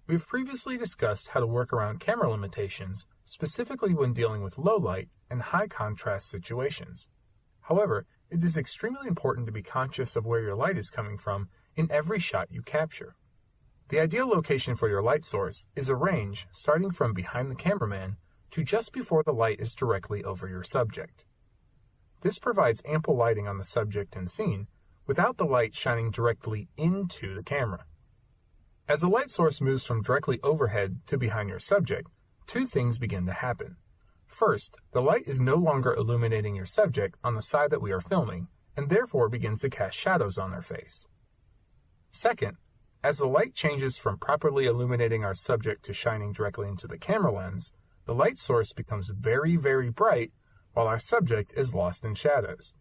We've previously discussed how to work around camera limitations, specifically when dealing with low light and high contrast situations. However, it is extremely important to be conscious of where your light is coming from in every shot you capture. The ideal location for your light source is a range starting from behind the cameraman to just before the light is directly over your subject. This provides ample lighting on the subject and scene without the light shining directly into the camera. As the light source moves from directly overhead to behind your subject, two things begin to happen. First, the light is no longer illuminating your subject on the side that we are filming, and therefore begins to cast shadows on their face. Second, as the light changes from properly illuminating our subject to shining directly into the camera lens, the light source becomes very, very bright while our subject is lost in shadows.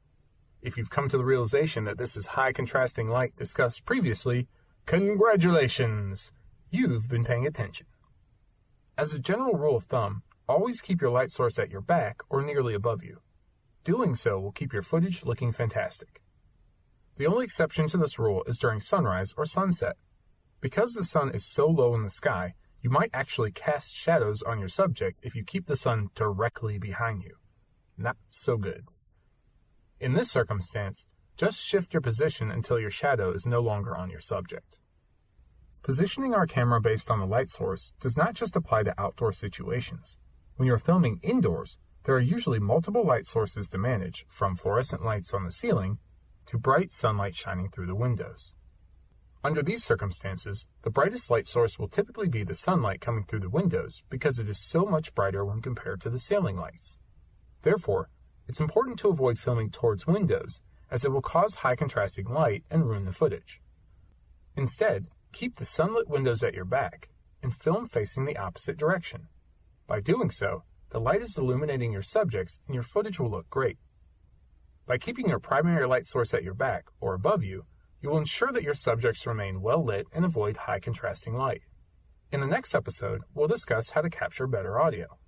If you've come to the realization that this is high contrasting light discussed previously, congratulations! You've been paying attention. As a general rule of thumb, always keep your light source at your back or nearly above you. Doing so will keep your footage looking fantastic. The only exception to this rule is during sunrise or sunset. Because the sun is so low in the sky, you might actually cast shadows on your subject if you keep the sun directly behind you. Not so good. In this circumstance, just shift your position until your shadow is no longer on your subject. Positioning our camera based on the light source does not just apply to outdoor situations. When you're filming indoors, there are usually multiple light sources to manage, from fluorescent lights on the ceiling to bright sunlight shining through the windows. Under these circumstances, the brightest light source will typically be the sunlight coming through the windows because it is so much brighter when compared to the ceiling lights. Therefore, it's important to avoid filming towards windows, as it will cause high contrasting light and ruin the footage. Instead, keep the sunlit windows at your back and film facing the opposite direction. By doing so, the light is illuminating your subjects and your footage will look great. By keeping your primary light source at your back or above you, you will ensure that your subjects remain well lit and avoid high contrasting light. In the next episode, we'll discuss how to capture better audio.